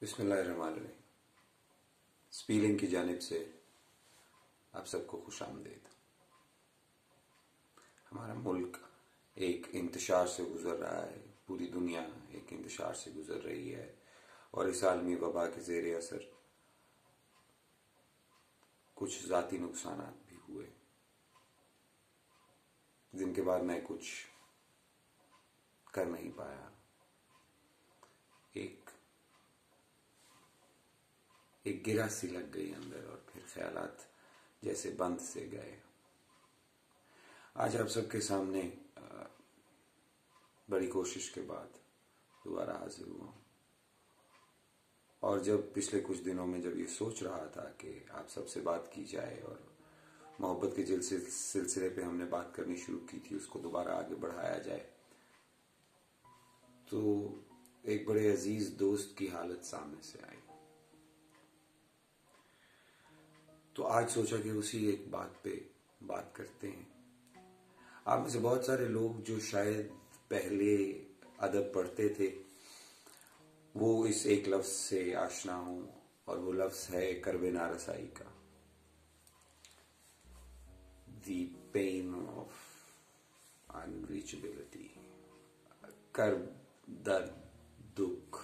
बिस्मिल्लाहिर्रहमानिर्रहीम। स्पीलिंग की जानिब से आप सबको खुशामदीद। हमारा मुल्क एक इंतशार से गुजर रहा है, पूरी दुनिया एक इंतशार से गुजर रही है और इस आलमी वबा के ज़ेर असर कुछ ज़ाती नुकसानात भी हुए, जिनके बाद मैं कुछ कर नहीं पाया। एक गिरा सी लग गई अंदर और फिर ख्यालात जैसे बंद से गए। आज आप सबके सामने बड़ी कोशिश के बाद दोबारा हाजिर हुआ हूं। और जब पिछले कुछ दिनों में जब ये सोच रहा था कि आप सबसे बात की जाए और मोहब्बत के जिस सिलसिले पे हमने बात करनी शुरू की थी उसको दोबारा आगे बढ़ाया जाए, तो एक बड़े अजीज दोस्त की हालत सामने से आई। तो आज सोचा कि उसी एक बात पे बात करते हैं। आप में से बहुत सारे लोग जो शायद पहले अदब पढ़ते थे वो इस एक लफ्ज से आशना हो, और वो लफ्ज है कर्ब नारसाई का। दी पेन ऑफ अनरीचेबिलिटी, कर्ब, दर्द, दुख,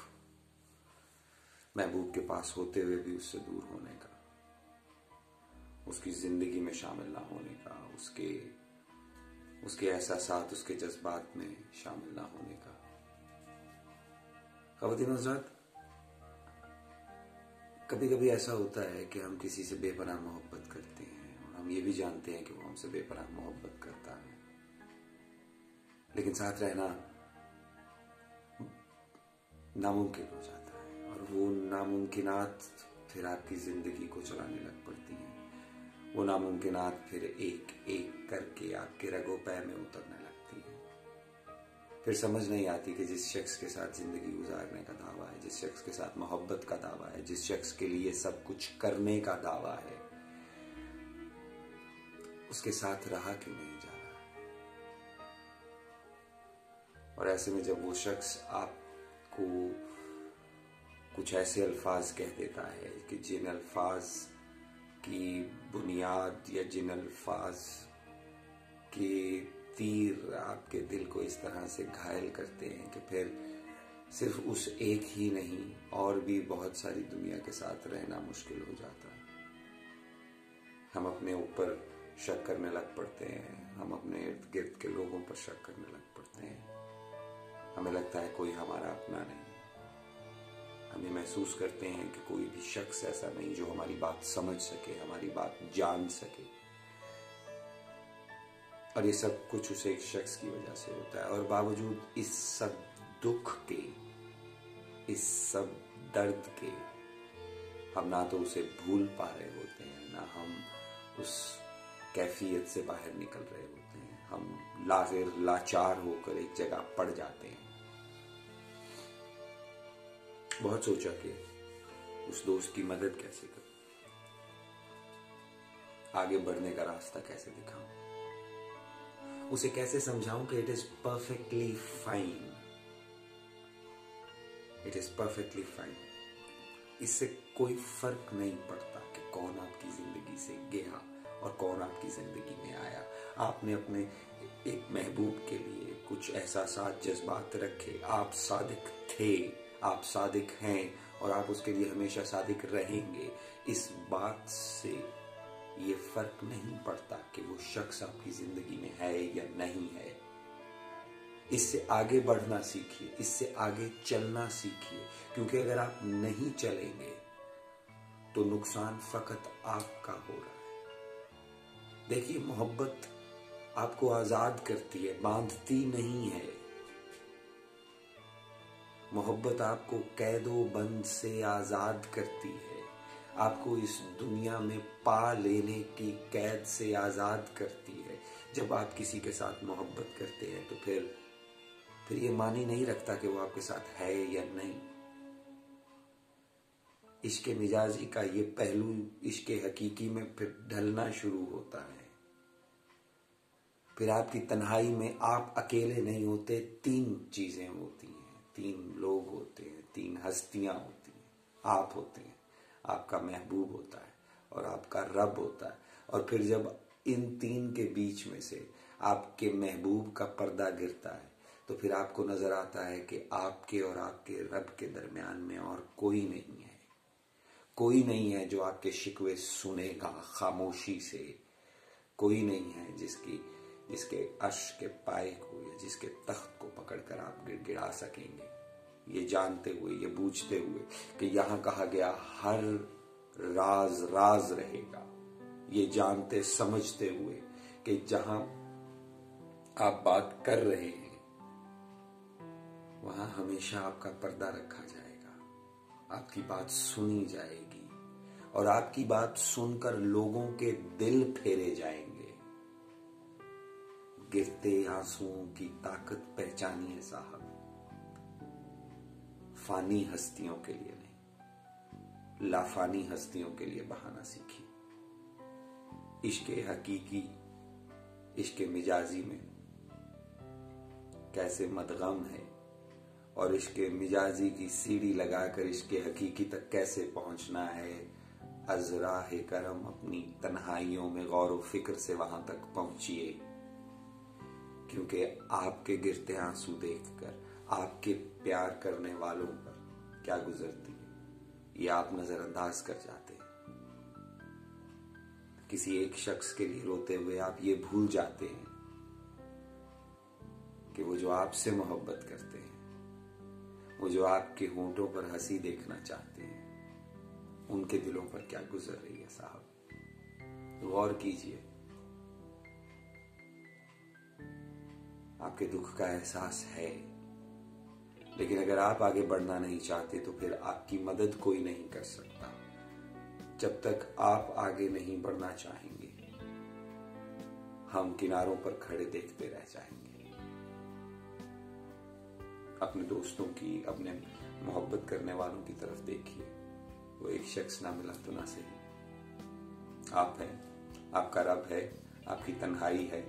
महबूब के पास होते हुए भी उससे दूर होने का, उसकी जिंदगी में शामिल ना होने का, उसके एहसासात, उसके जज्बात में शामिल ना होने का। ख़वातीन हज़रात, कभी कभी ऐसा होता है कि हम किसी से बेपनाह मोहब्बत करते हैं और हम ये भी जानते हैं कि वो हमसे बेपनाह मोहब्बत करता है, लेकिन साथ रहना नामुमकिन हो जाता है और वो नामुमकिनात फिर आपकी जिंदगी को चलाने लग पड़ती हैं। वो नामुमकिनात फिर एक एक करके आपके रगो पै में उतरने लगती हैं। फिर समझ नहीं आती कि जिस शख्स के साथ जिंदगी गुजारने का दावा है, जिस शख्स के साथ मोहब्बत का दावा है, जिस शख्स के लिए सब कुछ करने का दावा है, उसके साथ रहा क्यों नहीं जा रहा। और ऐसे में जब वो शख्स आपको कुछ ऐसे अल्फाज कह देता है कि जिन अल्फाज की बुनियाद या जिन अल्फाज के तीर आपके दिल को इस तरह से घायल करते हैं कि फिर सिर्फ उस एक ही नहीं और भी बहुत सारी दुनिया के साथ रहना मुश्किल हो जाता है। हम अपने ऊपर शक करने लग पड़ते हैं, हम अपने इर्द गिर्द के लोगों पर शक करने लग पड़ते हैं। हमें लगता है कोई हमारा अपना नहीं। हम ये महसूस करते हैं कि कोई भी शख्स ऐसा नहीं जो हमारी बात समझ सके, हमारी बात जान सके। और ये सब कुछ उस एक शख्स की वजह से होता है। और बावजूद इस सब दुख के, इस सब दर्द के, हम ना तो उसे भूल पा रहे होते हैं, ना हम उस कैफियत से बाहर निकल रहे होते हैं। हम लाचार होकर एक जगह पड़ जाते हैं। बहुत सोचा कि उस दोस्त की मदद कैसे करूं, आगे बढ़ने का रास्ता कैसे दिखाऊं, उसे कैसे समझाऊं कि it is perfectly fine, it is perfectly fine. इससे कोई फर्क नहीं पड़ता कि कौन आपकी जिंदगी से गया और कौन आपकी जिंदगी में आया। आपने अपने एक महबूब के लिए कुछ एहसासात, जज्बात रखे, आप सादिक थे, आप सादिक हैं और आप उसके लिए हमेशा सादिक रहेंगे। इस बात से ये फर्क नहीं पड़ता कि वो शख्स आपकी जिंदगी में है या नहीं है। इससे आगे बढ़ना सीखिए, इससे आगे चलना सीखिए, क्योंकि अगर आप नहीं चलेंगे तो नुकसान फकत आपका हो रहा है। देखिए, मोहब्बत आपको आजाद करती है, बांधती नहीं है। मोहब्बत आपको कैदो बंद से आजाद करती है, आपको इस दुनिया में पा लेने की कैद से आजाद करती है। जब आप किसी के साथ मोहब्बत करते हैं तो फिर ये मानी नहीं रखता कि वो आपके साथ है या नहीं। इश्क मिजाजी का ये पहलू इश्क हकीकी में फिर ढलना शुरू होता है। फिर आपकी तन्हाई में आप अकेले नहीं होते, तीन चीजें होती हैं, तीन लोग होते हैं, तीन हस्तियां होती हैं। आप होते हैं, आपका महबूब होता है और आपका रब होता है। और फिर जब इन तीन के बीच में से आपके महबूब का पर्दा गिरता है तो फिर आपको नजर आता है कि आपके और आपके रब के दरमियान में और कोई नहीं है। कोई नहीं है जो आपके शिकवे सुनेगा खामोशी से। कोई नहीं है जिसके अर्श के पाए को या जिसके तख्त को पकड़कर आप गिड़गिड़ा सकेंगे, ये जानते हुए, ये बूझते हुए कि यहां कहा गया हर राज राज रहेगा। ये जानते समझते हुए कि जहां आप बात कर रहे हैं वहां हमेशा आपका पर्दा रखा जाएगा, आपकी बात सुनी जाएगी और आपकी बात सुनकर लोगों के दिल फेरे जाएंगे। गिरते आंसुओं की ताकत पहचानिए साहब, फानी हस्तियों के लिए नहीं, लाफानी हस्तियों के लिए बहाना सीखिए। इश्क़ हकीकी, इश्क़ मिजाजी में कैसे मदगम है और इश्क़ मिजाजी की सीढ़ी लगाकर इश्क़ हकीकी तक कैसे पहुंचना है। अज़राह करम अपनी तन्हाइयों में गौर व फिक्र से वहां तक पहुंचिए, क्योंकि आपके गिरते आंसू देखकर आपके प्यार करने वालों पर क्या गुजरती है ये आप नजरअंदाज कर जाते हैं। किसी एक शख्स के लिए रोते हुए आप ये भूल जाते हैं कि वो जो आपसे मोहब्बत करते हैं, वो जो आपके होंठों पर हंसी देखना चाहते हैं, उनके दिलों पर क्या गुजर रही है साहब। गौर कीजिए। आपके दुख का एहसास है, लेकिन अगर आप आगे बढ़ना नहीं चाहते तो फिर आपकी मदद कोई नहीं कर सकता। जब तक आप आगे नहीं बढ़ना चाहेंगे हम किनारों पर खड़े देखते रह जाएंगे। अपने दोस्तों की, अपने मोहब्बत करने वालों की तरफ देखिए। वो एक शख्स ना मिला तो ना सही, आप हैं, आपका रब है, आपकी तन्हाई है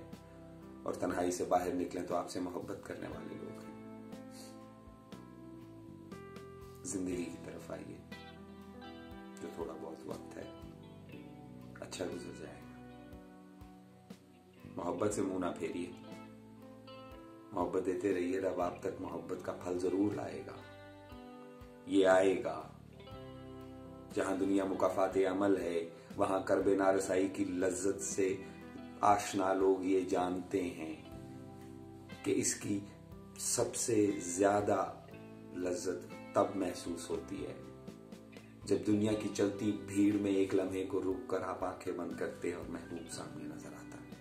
और तन्हाई से बाहर निकलें तो आपसे मोहब्बत करने वाले लोग हैं। जिंदगी की तरफ आइए, जो थोड़ा बहुत वक्त है अच्छा गुजर जाएगा। मोहब्बत से मुंह ना फेरिए, मोहब्बत देते रहिए, रब आप तक मोहब्बत का फल जरूर लाएगा। ये आएगा। जहां दुनिया मुकाफाते अमल है वहां कर्बे नारसाई की लज्जत से आशना लोग ये जानते हैं कि इसकी सबसे ज्यादा लज्जत तब महसूस होती है जब दुनिया की चलती भीड़ में एक लम्हे को रुक कर आप आंखें बंद करते हैं और महबूब सामने नजर आता है।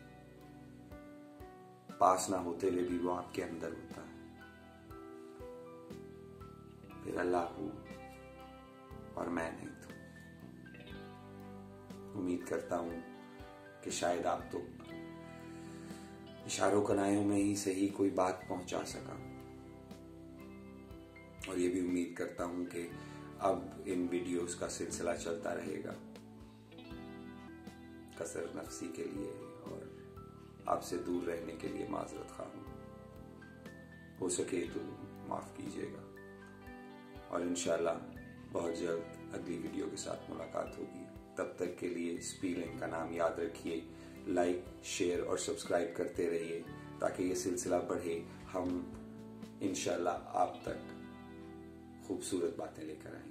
पास ना होते हुए भी वो आपके अंदर होता है। फिर अल्लाह हूं और मैं नहीं तो। उम्मीद करता हूं कि शायद आप तो इशारों कनायों में ही सही कोई बात पहुंचा सका। और ये भी उम्मीद करता हूं कि अब इन वीडियोस का सिलसिला चलता रहेगा, कसर नफ्सी के लिए और आपसे दूर रहने के लिए माजरत खा हूं। हो सके तो माफ कीजिएगा और इंशाल्लाह बहुत जल्द अगली वीडियो के साथ मुलाकात होगी। तब तक के लिए स्पीलिंग का नाम याद रखिए, लाइक, शेयर और सब्सक्राइब करते रहिए ताकि ये सिलसिला बढ़े। हम इंशाल्लाह आप तक खूबसूरत बातें लेकर आएंगे।